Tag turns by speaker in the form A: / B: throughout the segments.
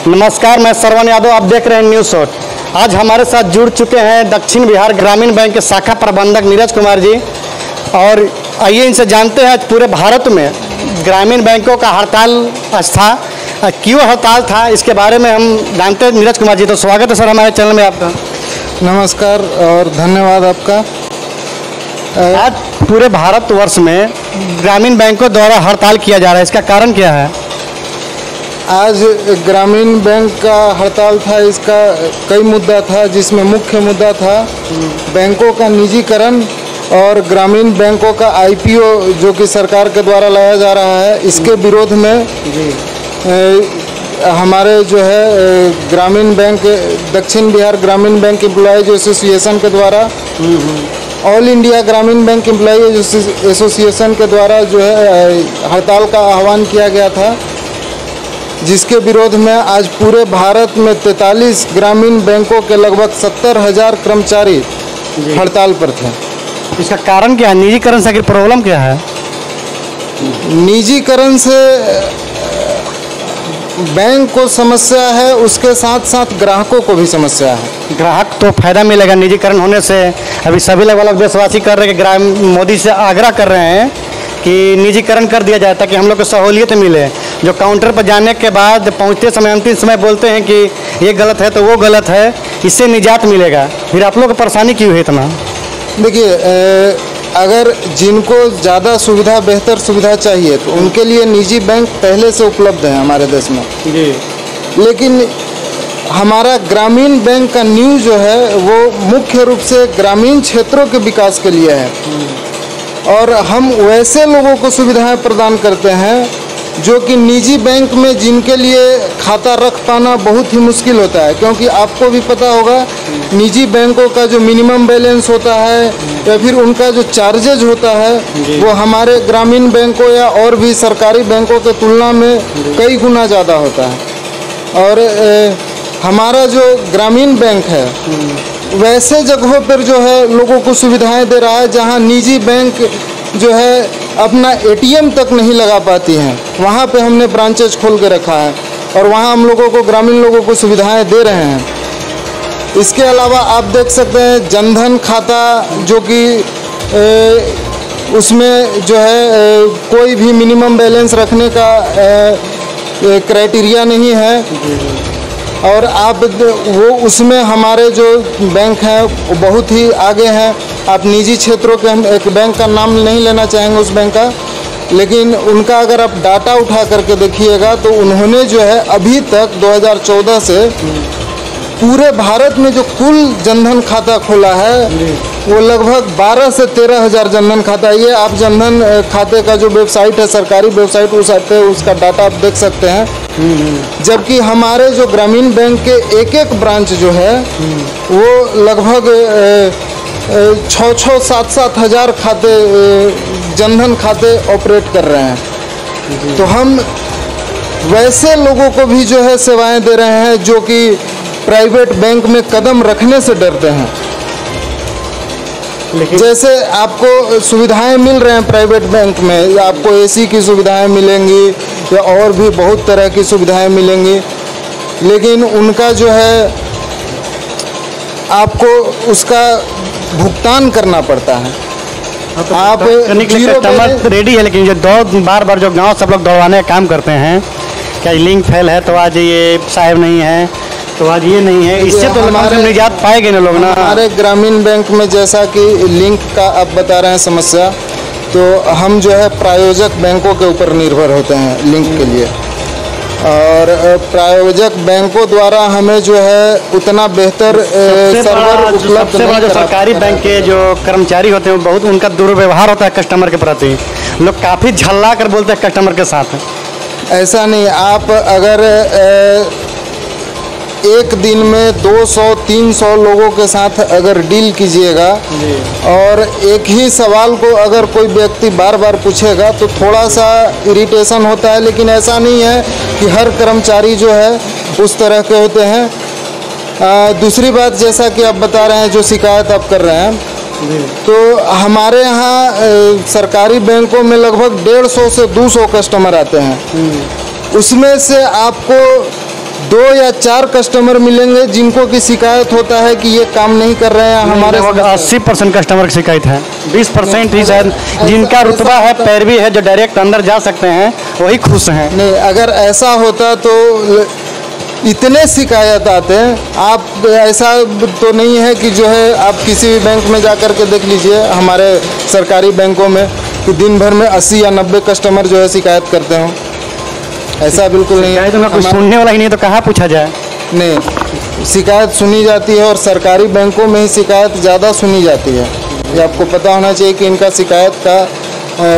A: नमस्कार, मैं श्रवण यादव, आप देख रहे हैं न्यूज़ शॉट। आज हमारे साथ जुड़ चुके हैं दक्षिण बिहार ग्रामीण बैंक के शाखा प्रबंधक नीरज कुमार जी। और आइए इनसे जानते हैं आज पूरे भारत में ग्रामीण बैंकों का हड़ताल था, क्यों हड़ताल था, इसके बारे में हम जानते हैं नीरज कुमार जी। तो स्वागत है सर हमारे चैनल में आपका।
B: नमस्कार और धन्यवाद आपका।
A: आज पूरे भारतवर्ष में ग्रामीण बैंकों द्वारा हड़ताल किया जा रहा है, इसका कारण क्या है?
B: आज ग्रामीण बैंक का हड़ताल था, इसका कई मुद्दा था, जिसमें मुख्य मुद्दा था बैंकों का निजीकरण और ग्रामीण बैंकों का आईपीओ जो कि सरकार के द्वारा लाया जा रहा है। इसके विरोध में हमारे जो है ग्रामीण बैंक, दक्षिण बिहार ग्रामीण बैंक एम्प्लॉयज एसोसिएशन के द्वारा, ऑल इंडिया ग्रामीण बैंक एम्प्लॉयज एसोसिएशन के द्वारा जो है हड़ताल का आह्वान किया गया था, जिसके विरोध में आज पूरे भारत में 43 ग्रामीण बैंकों के लगभग 70,000 कर्मचारी हड़ताल पर थे।
A: इसका कारण क्या है? निजीकरण से प्रॉब्लम क्या है?
B: निजीकरण से बैंक को समस्या है, उसके साथ साथ ग्राहकों को भी समस्या है।
A: ग्राहक तो फायदा मिलेगा निजीकरण होने से। अभी सभी लगभग देशवासी कर रहे हैं कि मोदी से आग्रह कर रहे हैं कि निजीकरण कर दिया जाए ताकि हम लोग को सहूलियत मिले। जो काउंटर पर जाने के बाद पहुंचते समय अंतिम समय बोलते हैं कि ये गलत है तो वो गलत है, इससे निजात मिलेगा। फिर आप लोग को परेशानी क्यों है इतना?
B: देखिए, अगर जिनको ज़्यादा सुविधा, बेहतर सुविधा चाहिए तो उनके लिए निजी बैंक पहले से उपलब्ध है हमारे देश में
A: जी।
B: लेकिन हमारा ग्रामीण बैंक का नींव जो है वो मुख्य रूप से ग्रामीण क्षेत्रों के विकास के लिए है, और हम वैसे लोगों को सुविधाएं प्रदान करते हैं जो कि निजी बैंक में जिनके लिए खाता रख पाना बहुत ही मुश्किल होता है। क्योंकि आपको भी पता होगा निजी बैंकों का जो मिनिमम बैलेंस होता है या फिर उनका जो चार्जेज होता है वो हमारे ग्रामीण बैंकों या और भी सरकारी बैंकों के तुलना में कई गुना ज़्यादा होता है। और हमारा जो ग्रामीण बैंक है वैसे जगहों पर जो है लोगों को सुविधाएं दे रहा है जहां निजी बैंक जो है अपना एटीएम तक नहीं लगा पाती हैं, वहाँ पे हमने ब्रांचेज खोल के रखा है और वहाँ हम लोगों को, ग्रामीण लोगों को सुविधाएं दे रहे हैं। इसके अलावा आप देख सकते हैं जनधन खाता, जो कि उसमें जो है कोई भी मिनिमम बैलेंस रखने का क्राइटेरिया नहीं है, और आप वो उसमें हमारे जो बैंक हैं वो बहुत ही आगे हैं। आप निजी क्षेत्रों के, हम एक बैंक का नाम नहीं लेना चाहेंगे उस बैंक का, लेकिन उनका अगर आप डाटा उठा करके देखिएगा तो उन्होंने जो है अभी तक 2014 से पूरे भारत में जो कुल जनधन खाता खोला है वो लगभग 12 से 13 हज़ार जनधन खाता। ये आप जनधन खाते का जो वेबसाइट है, सरकारी वेबसाइट, उस आते उसका डाटा आप देख सकते हैं। जबकि हमारे जो ग्रामीण बैंक के एक एक ब्रांच जो है वो लगभग 6-6, 7-7 हज़ार खाते, जनधन खाते ऑपरेट कर रहे हैं। तो हम वैसे लोगों को भी जो है सेवाएं दे रहे हैं जो कि प्राइवेट बैंक में कदम रखने से डरते हैं। जैसे आपको सुविधाएं मिल रहे हैं प्राइवेट बैंक में, आपको एसी की सुविधाएं मिलेंगी या और भी बहुत तरह की सुविधाएं मिलेंगी, लेकिन उनका जो है आपको उसका भुगतान करना पड़ता है।
A: तो आप कस्टमर रेडी है, लेकिन जो बार बार जो गांव सब लोग दौड़ाने का काम करते हैं, क्या लिंक फेल है तो आज ये साहब नहीं है तो आज ये नहीं है, इससे तो हमारे निजात पाएंगे ना लोग ना।
B: हमारे ग्रामीण बैंक में जैसा कि लिंक का आप बता रहे हैं समस्या, तो हम जो है प्रायोजक बैंकों के ऊपर निर्भर होते हैं लिंक के लिए, और प्रायोजक बैंकों द्वारा हमें जो है उतना बेहतर सर्वर उपलब्ध नहीं करा।
A: सरकारी बैंक के जो कर्मचारी होते हैं बहुत उनका दुर्व्यवहार होता है कस्टमर के प्रति, लोग काफ़ी झल्ला कर बोलते हैं कस्टमर के साथ।
B: ऐसा नहीं, आप अगर एक दिन में 200-300 लोगों के साथ अगर डील कीजिएगा और एक ही सवाल को अगर कोई व्यक्ति बार बार पूछेगा तो थोड़ा सा इरिटेशन होता है, लेकिन ऐसा नहीं है कि हर कर्मचारी जो है उस तरह के होते हैं। दूसरी बात, जैसा कि आप बता रहे हैं जो शिकायत आप कर रहे हैं, तो हमारे यहाँ सरकारी बैंकों में लगभग 150 से 200 कस्टमर आते हैं। उसमें से आपको 2 या 4 कस्टमर मिलेंगे जिनको की शिकायत होता है कि ये काम नहीं कर रहे हैं हमारे।
A: 80% कस्टमर की शिकायत है, 20% ही शायद जिनका रुतबा है, पैरवी है, जो डायरेक्ट अंदर जा सकते हैं वही खुश हैं।
B: नहीं, अगर ऐसा होता तो इतने शिकायत आते हैं। आप ऐसा तो नहीं है कि जो है आप किसी भी बैंक में जा कर के देख लीजिए, हमारे सरकारी बैंकों में, कि दिन भर में 80 या 90 कस्टमर जो है शिकायत करते हों। ऐसा बिल्कुल नहीं है।
A: कोई सुनने वाला ही नहीं तो कहाँ पूछा जाए।
B: नहीं, शिकायत सुनी जाती है और सरकारी बैंकों में ही शिकायत ज़्यादा सुनी जाती है। ये आपको पता होना चाहिए कि इनका शिकायत का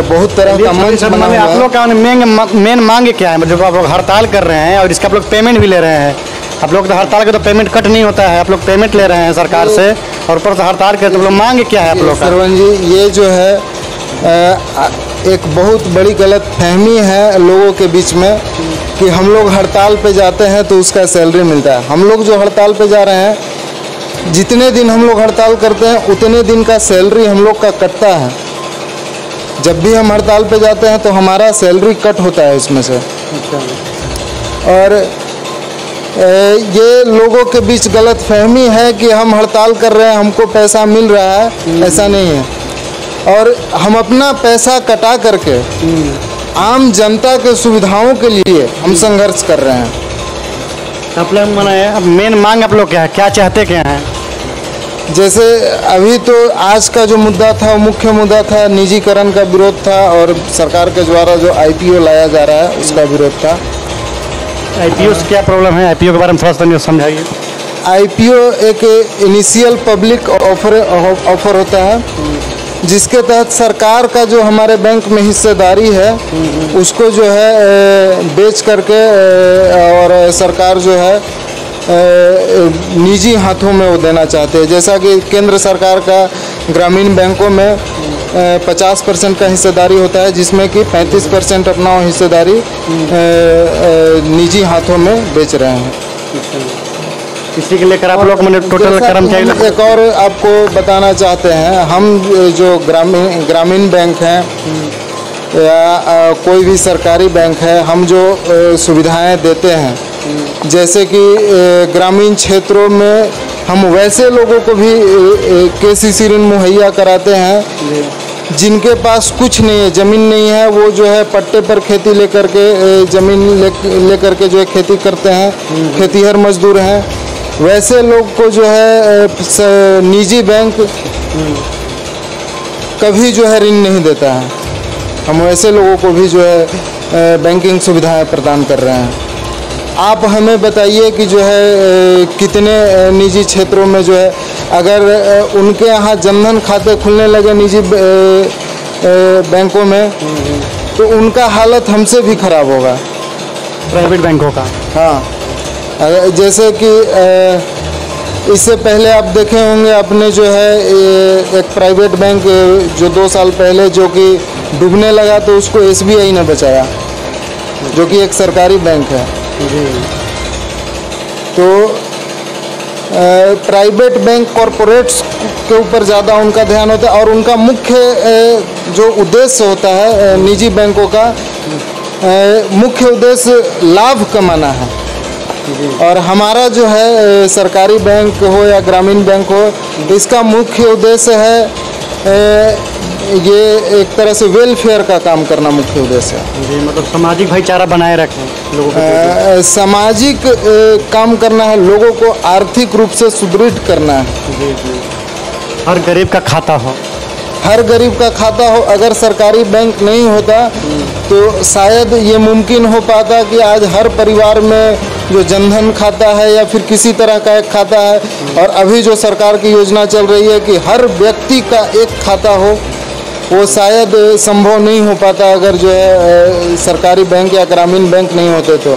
B: बहुत तरह का मंच बना हुआ है।
A: आप लोग का मेन मांग क्या है? मतलब आप लोग हड़ताल कर रहे हैं और इसका आप लोग पेमेंट भी ले रहे हैं। आप लोग तो हड़ताल के तो पेमेंट कट नहीं होता है, आप लोग पेमेंट ले रहे हैं सरकार से और ऊपर से हड़ताल करते हैं। मांग क्या है आप लोग का?
B: सरवन जी, ये जो है एक बहुत बड़ी गलत फहमी है लोगों के बीच में कि हम लोग हड़ताल पे जाते हैं तो उसका सैलरी मिलता है। हम लोग जो हड़ताल पे जा रहे हैं, जितने दिन हम लोग हड़ताल करते हैं उतने दिन का सैलरी हम लोग का कटता है। जब भी हम हड़ताल पे जाते हैं तो हमारा सैलरी कट होता है इसमें से। और ये लोगों के बीच गलत फहमी है कि हम हड़ताल कर रहे हैं हमको पैसा मिल रहा है, ऐसा नहीं है। और हम अपना पैसा कटा करके आम जनता के सुविधाओं के लिए हम संघर्ष कर रहे हैं।
A: आप लोग अब मेन मांग आप लोग क्या है, क्या चाहते क्या हैं?
B: जैसे अभी तो आज का जो मुद्दा था, मुख्य मुद्दा था, निजीकरण का विरोध था और सरकार के द्वारा जो IPO लाया जा रहा है उसका विरोध था।
A: IPO से क्या प्रॉब्लम है? IPO के बारे में थोड़ा सा समझाइए।
B: IPO एक इनिशियल पब्लिक ऑफर होता है जिसके तहत सरकार का जो हमारे बैंक में हिस्सेदारी है उसको जो है बेच करके और सरकार जो है निजी हाथों में वो देना चाहते हैं। जैसा कि केंद्र सरकार का ग्रामीण बैंकों में 50% का हिस्सेदारी होता है, जिसमें कि 35% अपना हिस्सेदारी निजी हाथों में बेच रहे हैं।
A: इसी के लेकर आप लोग मैंने टोटल कर्मचारी।
B: एक और आपको बताना चाहते हैं, हम जो ग्रामीण बैंक हैं या कोई भी सरकारी बैंक है, हम जो सुविधाएं देते हैं, जैसे कि ग्रामीण क्षेत्रों में हम वैसे लोगों को भी KCC ऋण मुहैया कराते हैं जिनके पास कुछ नहीं है, ज़मीन नहीं है, वो जो है पट्टे पर खेती लेकर के ज़मीन लेकर के जो है खेती करते हैं, खेतीहर मजदूर हैं। वैसे लोग को जो है निजी बैंक कभी जो है ऋण नहीं देता है। हम वैसे लोगों को भी जो है बैंकिंग सुविधाएं प्रदान कर रहे हैं। आप हमें बताइए कि जो है कितने निजी क्षेत्रों में जो है अगर उनके यहाँ जनधन खाते खुलने लगे निजी बैंकों में तो उनका हालत हमसे भी खराब होगा,
A: प्राइवेट बैंकों का।
B: हाँ, जैसे कि इससे पहले आप देखे होंगे, अपने जो है एक प्राइवेट बैंक जो 2 साल पहले जो कि डूबने लगा तो उसको SBI ने बचाया, जो कि एक सरकारी बैंक है। तो प्राइवेट बैंक कॉरपोरेट्स के ऊपर ज़्यादा उनका ध्यान होता है और उनका मुख्य जो उद्देश्य होता है निजी बैंकों का मुख्य उद्देश्य लाभ कमाना है। और हमारा जो है सरकारी बैंक हो या ग्रामीण बैंक हो, इसका मुख्य उद्देश्य है ये एक तरह से वेलफेयर का काम करना मुख्य उद्देश्य है।
A: जी, मतलब सामाजिक भाईचारा बनाए रखें लोगों को।
B: सामाजिक काम करना है, लोगों को आर्थिक रूप से सुदृढ़ करना है।
A: जी जी, हर गरीब का खाता हो,
B: हर गरीब का खाता हो। अगर सरकारी बैंक नहीं होता तो शायद ये मुमकिन हो पाता कि आज हर परिवार में जो जनधन खाता है या फिर किसी तरह का एक खाता है, और अभी जो सरकार की योजना चल रही है कि हर व्यक्ति का एक खाता हो, वो शायद संभव नहीं हो पाता अगर जो है सरकारी बैंक या ग्रामीण बैंक नहीं होते। तो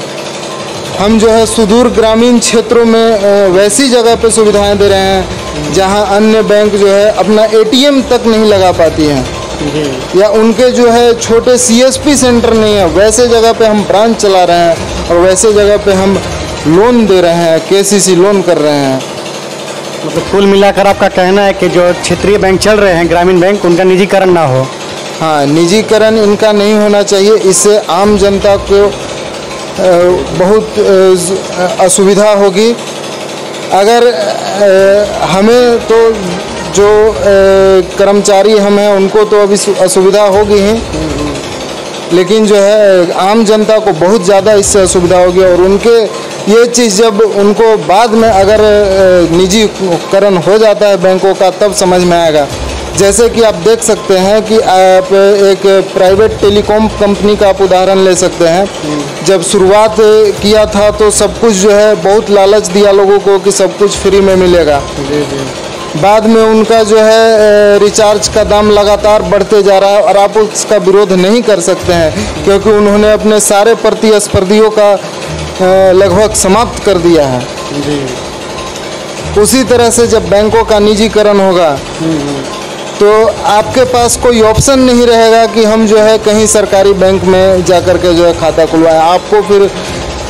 B: हम जो है सुदूर ग्रामीण क्षेत्रों में वैसी जगह पे सुविधाएं दे रहे हैं जहां अन्य बैंक जो है अपना ATM तक नहीं लगा पाती हैं, या उनके जो है छोटे CSP सेंटर नहीं है, वैसे जगह पे हम ब्रांच चला रहे हैं और वैसे जगह पे हम लोन दे रहे हैं, KCC लोन कर रहे हैं।
A: मतलब कुल मिलाकर आपका कहना है कि जो क्षेत्रीय बैंक चल रहे हैं ग्रामीण बैंक, उनका निजीकरण ना हो।
B: हाँ, निजीकरण इनका नहीं होना चाहिए। इससे आम जनता को बहुत असुविधा होगी। अगर हमें तो जो कर्मचारी हम हैं उनको तो अभी असुविधा होगी ही, लेकिन जो है आम जनता को बहुत ज़्यादा इससे असुविधा होगी। और उनके ये चीज़ जब उनको बाद में अगर निजीकरण हो जाता है बैंकों का, तब समझ में आएगा। जैसे कि आप देख सकते हैं कि आप एक प्राइवेट टेलीकॉम कंपनी का आप उदाहरण ले सकते हैं। जब शुरुआत किया था तो सब कुछ जो है बहुत लालच दिया लोगों को कि सब कुछ फ्री में मिलेगा। बाद में उनका जो है रिचार्ज का दाम लगातार बढ़ते जा रहा है और आप उसका विरोध नहीं कर सकते हैं, क्योंकि उन्होंने अपने सारे प्रतिस्पर्धियों का लगभग समाप्त कर दिया है। उसी तरह से जब बैंकों का निजीकरण होगा तो आपके पास कोई ऑप्शन नहीं रहेगा कि हम जो है कहीं सरकारी बैंक में जाकर के जो है खाता खुलवाएं। आपको फिर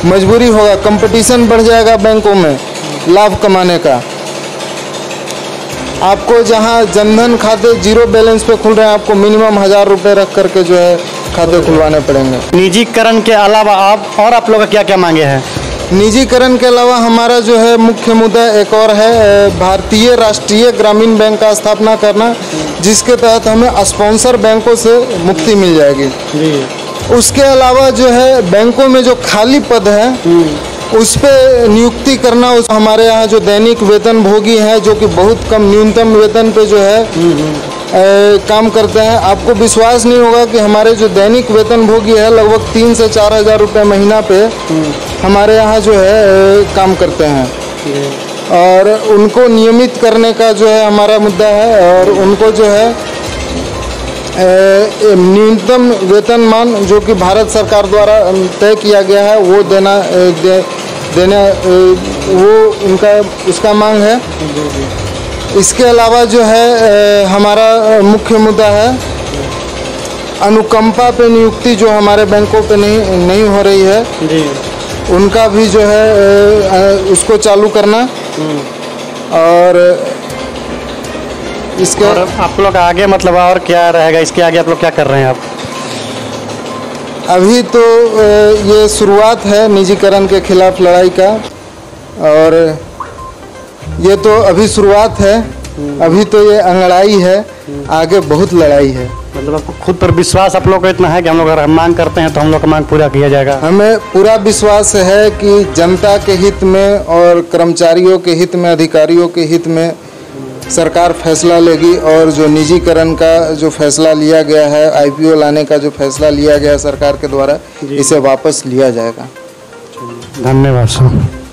B: मजबूरी होगा, कंपटीशन बढ़ जाएगा बैंकों में लाभ कमाने का। आपको जहां जनधन खाते 0 बैलेंस पे खुल रहे हैं, आपको मिनिमम 1000 रुपये रख करके जो है खाते खुलवाने पड़ेंगे।
A: निजीकरण के अलावा आप लोग का क्या क्या मांगे हैं?
B: निजीकरण के अलावा हमारा जो है मुख्य मुद्दा एक और है, भारतीय राष्ट्रीय ग्रामीण बैंक का स्थापना करना, जिसके तहत हमें स्पॉन्सर बैंकों से मुक्ति मिल जाएगी। उसके अलावा जो है बैंकों में जो खाली पद है उस पे नियुक्ति करना। हमारे यहाँ जो दैनिक वेतन भोगी हैं, जो कि बहुत कम न्यूनतम वेतन पे जो है काम करते हैं, आपको विश्वास नहीं होगा कि हमारे जो दैनिक वेतन भोगी है लगभग 3 से 4 हज़ार रुपये महीना पे हमारे यहाँ जो है काम करते हैं। और उनको नियमित करने का जो है हमारा मुद्दा है, और उनको जो है न्यूनतम वेतनमान जो कि भारत सरकार द्वारा तय किया गया है वो देना वो उसका मांग है। इसके अलावा जो है हमारा मुख्य मुद्दा है अनुकंपा पे नियुक्ति, जो हमारे बैंकों पे नहीं हो रही है जी। उनका भी जो है उसको चालू करना। और इसके
A: और आप लोग आगे मतलब और क्या रहेगा, इसके आगे आप लोग क्या कर रहे हैं? आप
B: अभी तो ये शुरुआत है निजीकरण के खिलाफ लड़ाई का, और ये तो अभी शुरुआत है, अभी तो ये अंगड़ाई है, आगे बहुत लड़ाई है।
A: मतलब आपको खुद पर विश्वास आप लोग को इतना है कि हम लोग अगर मांग करते हैं तो हम लोग का मांग पूरा किया जाएगा?
B: हमें पूरा विश्वास है कि जनता के हित में और कर्मचारियों के हित में, अधिकारियों के हित में सरकार फैसला लेगी। और जो निजीकरण का जो फैसला लिया गया है, IPO लाने का जो फैसला लिया गया है सरकार के द्वारा, इसे वापस लिया जाएगा।
A: धन्यवाद सर।